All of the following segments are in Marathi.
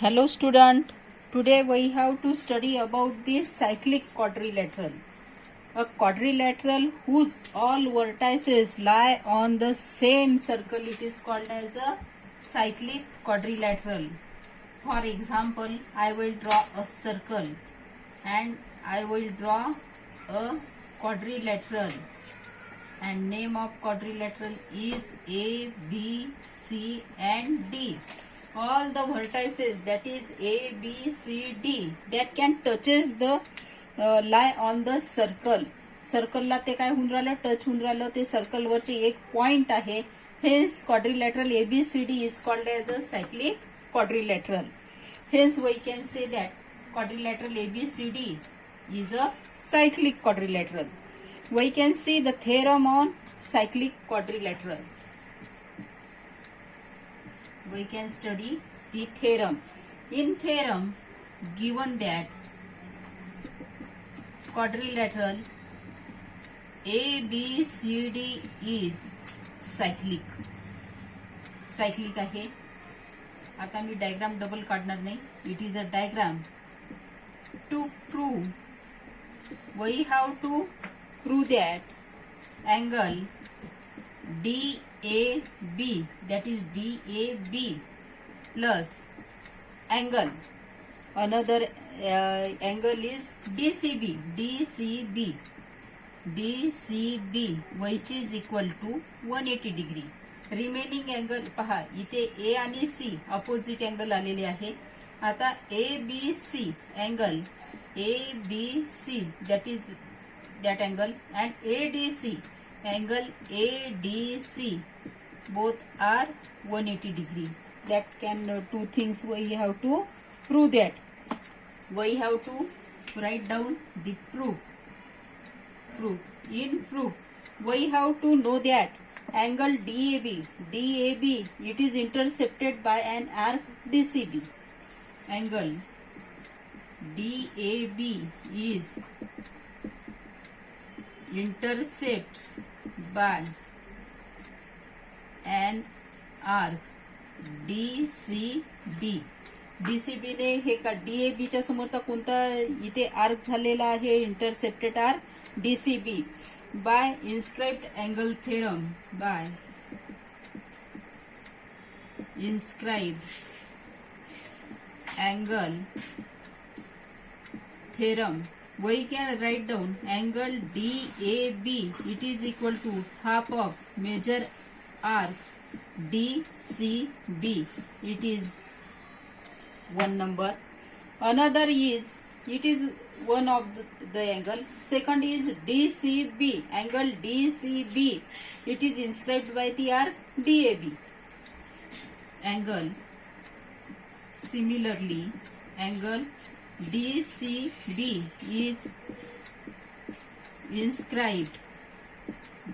Hello student, today we have to study about the cyclic quadrilateral. A quadrilateral whose all vertices lie on the same circle, it is called as a cyclic quadrilateral. For example, I will draw a circle and I will draw a quadrilateral, and name of quadrilateral is A, B, C and D. All the vertices, that is A, B, C, D, that can touches the lie on the circle. सर्कलला ते काय होऊन राहिलं, टच होऊन राहिलं, ते सर्कल वरचे एक पॉइंट आहे. Hence quadrilateral ABCD is called as a cyclic quadrilateral. Hence we can say that quadrilateral ABCD is a cyclic quadrilateral. We can see the theorem on cyclic quadrilateral. We can study the theorem. In theorem, given that quadrilateral ABCD is cyclic आहे. आता मी डायग्राम डबल काढणार नाही. It is a diagram. To prove, we have to prove that angle DAB, that is DAB plus angle, another angle is DCB which is equal to 180 degree. Remaining angle पहा, इथे ए आणि सी अपोजिट अँगल आलेले आहे. आता ABC angle ABC, that is that angle, and ADC angle ADC, both are 180 degree. That can two things we have to prove. That we have to write down the proof. In proof, we have to know that angle DAB, it is intercepted by an arc DCB. Angle DAB is intercepts by an arc DCB. DCB ने हे का DAB च्या समोरचा कोणता इथे आर्क झालेला आहे, intercepted arc DCB. by inscribed angle theorem, we can write down angle DAB, it is equal to half of major arc DCB. It is one number. Another is, it is one of the angle. Second is DCB, angle DCB, it is inscribed by the arc DAB. Angle, similarly, angle DCB is inscribed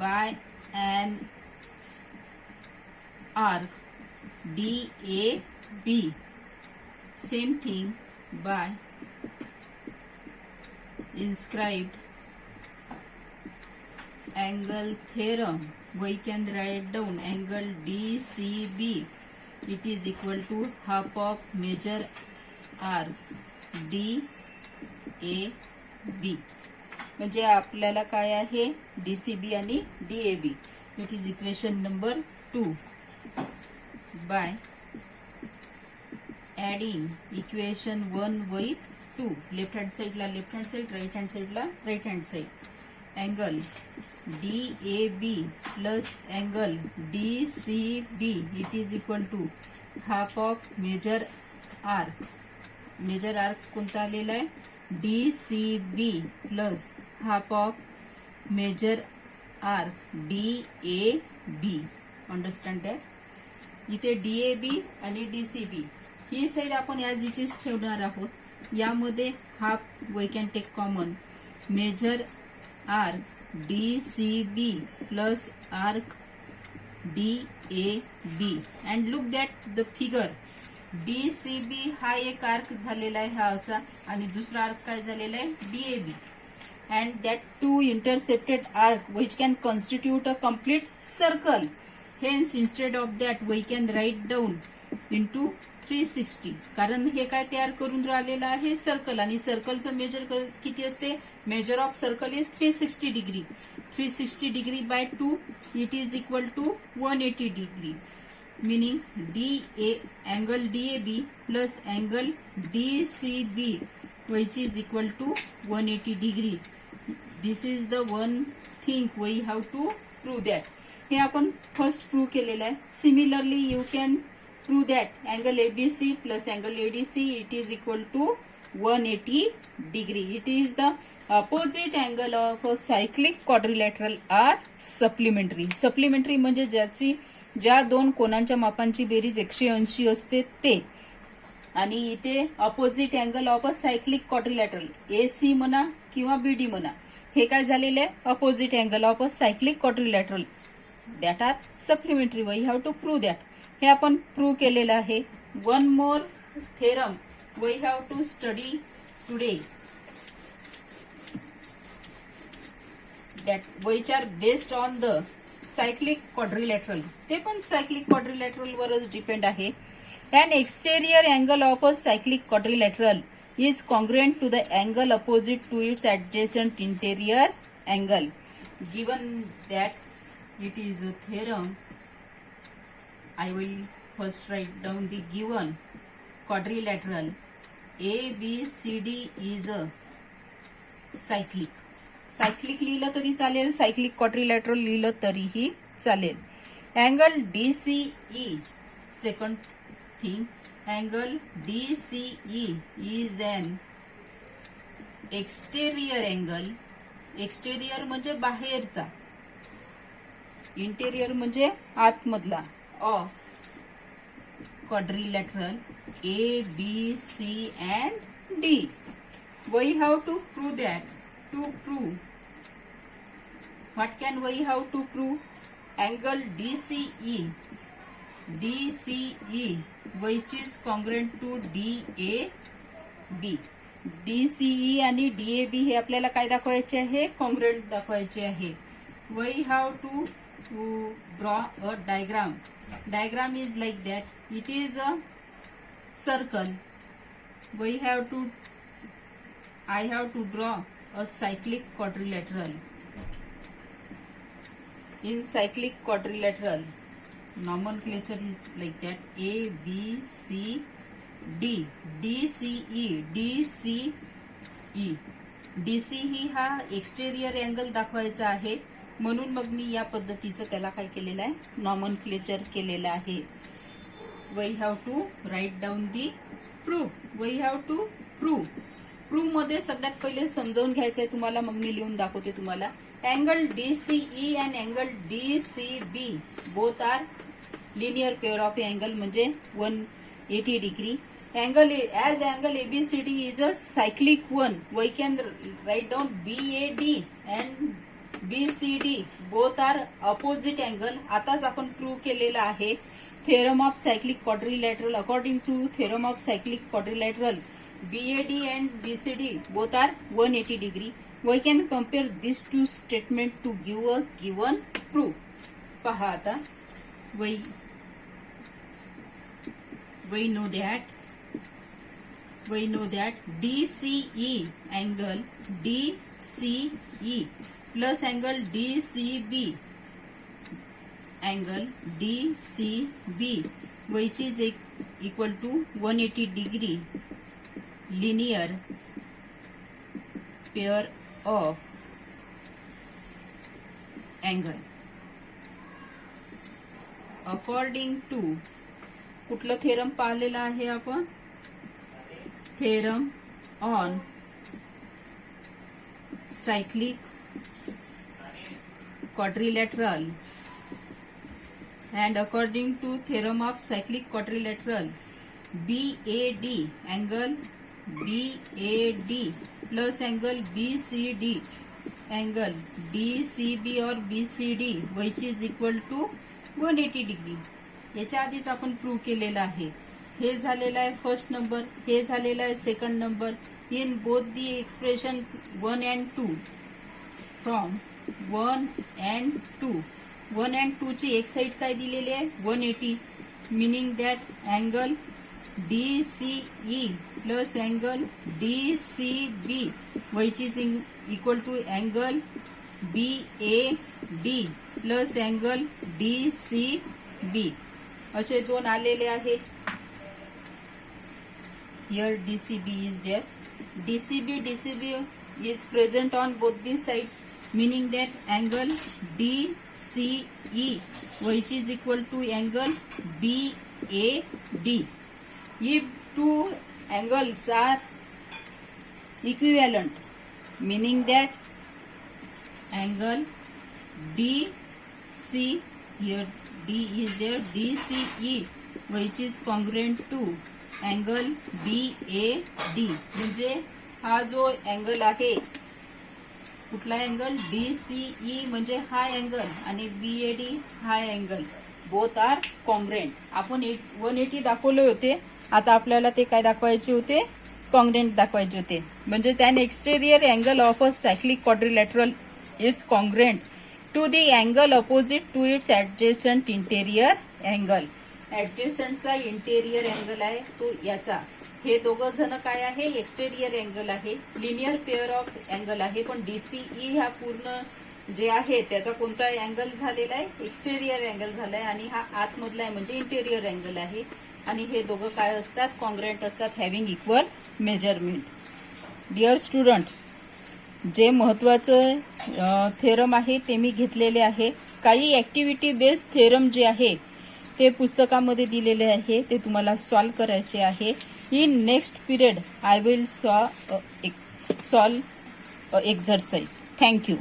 by an arc DAB. Same thing by inscribed angle theorem, we can write down angle DCB, it is equal to half of major arc DAB. म्हणजे आपल्याला काय आहे, DCB आणि DAB. It is equation number 2. by adding equation 1 with 2, left hand साइडला left hand side, right hand साइडला right hand side. Angle DAB plus angle DCB, it is equal to half of major arc. Major arc कोणता आलेला आहे, DCB plus half of major arc DAB. Understand that. इथे DAB आणि DCB ही साइड आपण ॲज इट इज ठेवणार आहोत. यामध्ये half we can take common, measure arc DCB plus arc DAB. And look that the figure. DCB हा एक आर्क झालेला आहे हा असा, आणि दुसरा आर्क काय झालेला आहे, DAB. And that two intercepted arc which can constitute a complete circle. Hence, instead of that, we can write down into 360, कारण हे काय तयार करून राहिलेलं आहे, सर्कल, आणि सर्कलचं मेजर किती असते, measure of circle is 360 degree. 360 degree by 2 it is equal to 180 degree, meaning angle DAB plus angle DCB which is equal to 180 degree. This is the one thing we have to prove that. हे आपण फर्स्ट प्रूव्ह केलेलं आहे. Similarly you can prove that angle ABC plus angle ADC it is equal to 180 degree. It is the opposite angle of a cyclic quadrilateral are supplementary. Supplementary म्हणजे ज्या दोन कोनांच्या मापांची बेरीज 180 असते ते. आणि इथे opposite angle of a cyclic quadrilateral AC म्हणा किंवा BD म्हणा, हे काय झालेले आहे, opposite angle of a cyclic quadrilateral that are supplementary. We have to prove that. हे आपण प्रूव्ह केलेलं आहे. One more theorem we have to study today that which are based on the cyclic quadrilateral. ते पण cyclic quadrilateral वरच डिपेंड आहे. An exterior angle of a cyclic quadrilateral is congruent to the angle opposite to its adjacent interior angle. Given that it is a theorem, I will first write down the given quadrilateral ABCD is a cyclic. Cyclic लिहिलं तरी चालेल, सायक्लिक क्वाड्रिलॅटरल लिहिलं तरीही चालेल. Angle DCE, second thing, angle DCE is an exterior angle. Exterior म्हणजे बाहेरचा, इंटेरियर म्हणजे आतमधला, of quadrilateral ABC and D. We have to prove that. To prove, what can we have to prove? Angle DCE which is congruent to DAB. DCE आणि DAB हे आपल्याला काय दाखवायचे आहे, कॉन्ग्रुएंट दाखवायचे आहे. We have to draw a diagram. Diagram is like that. It is a circle. I have to draw a cyclic quadrilateral. In cyclic quadrilateral, nomenclature is like that: A, B, C, D, DCE, DCE. DCE हा एक्सटेरियर अँगल दाखवायचा आहे, म्हणून मग मी या पद्धतीचं त्याला काय केलेलं आहे, नॉमनक्लेचर केलेलं आहे. We have to write down the proof. We have to prove. Prove मध्ये सगळ्यात पहिले समजावून घ्यायचं आहे तुम्हाला, मग मी लिहून दाखवते तुम्हाला. Angle DCE and angle DCB both are linear pair of angle, म्हणजे 180 degree. Angle ABCD is a cyclic one. We can write down BAD and BCD both are opposite angle. आताच आपण प्रूव्ह केलेलं आहे. Theorem of cyclic quadrilateral, according to theorem of cyclic quadrilateral BAD and BCD both are 180 degree. We can compare these two statements to give a given proof. पहा आता, we know that DCE angle DCE plus angle DCB angle DCB which is equal to 180 degree linear pair of angle. According to कुठलं थेरम पाहिलेलं आहे आपण, theorem on cyclic quadrilateral, and according to theorem of cyclic quadrilateral BAD angle BAD plus angle BCD angle DCB or BCD which is equal to 180 degree. याच्या आधीच आपण प्रूव्ह केलेलं आहे. हे झालेलं आहे फर्स्ट नंबर, हे झालेलं आहे second number. In both the expression 1 and 2, from 1 and 2, 1 and 2 ची एक साइड काय दिलेली आहे 180, meaning that angle DCE plus angle DCB, which is equal to angle BAD plus angle DCB. असे दोन आलेले आहे. Here DCB is there. DCB is present on both the sides, meaning that angle DCE, which is equal to angle BAD. If two angles are equivalent, meaning that angle DC, here D is there, DCE, which is congruent to angle BAD, म्हणजे हा जो अँगल आहे, कुठला अँगल DCE म्हणजे हा अँगल आणि BAD हा अँगल, बोथ आर कॉन्ग्रुएंट. आपण 180 दाखवले होते, आता आपल्याला ते काय दाखवायचे होते, कॉन्ग्रुएंट दाखवायचे होते. म्हणजेच an exterior angle of a cyclic quadrilateral is congruent to the angle opposite to its adjacent interior angle. ऍडजस्टंटचा इंटेरियर अँगल आहे तो याचा. हे दोघं जण काय आहे, एक्सटेरियर अँगल आहे, लिनियर पेअर ऑफ अँगल आहे. पण DCE हा पूर्ण जे आहे त्याचा कोणता अँगल झालेला आहे, एक्सटेरियर अँगल झालाय, आणि हा आतमधला आहे म्हणजे इंटेरियर अँगल आहे. आणि हे दोघं काय असतात, कॉन्ग्रुएंट असतात, having equal measurement. Dear student, जे महत्त्वाचं थेरम आहे ते मी घेतलेले आहे. काही ॲक्टिव्हिटी बेस्ड थेरम जे आहे ते पुस्तकामध्ये दिलेले आहे, ते तुम्हाला सॉल्व करायचे आहे. In next period I will solve exercise. Thank you.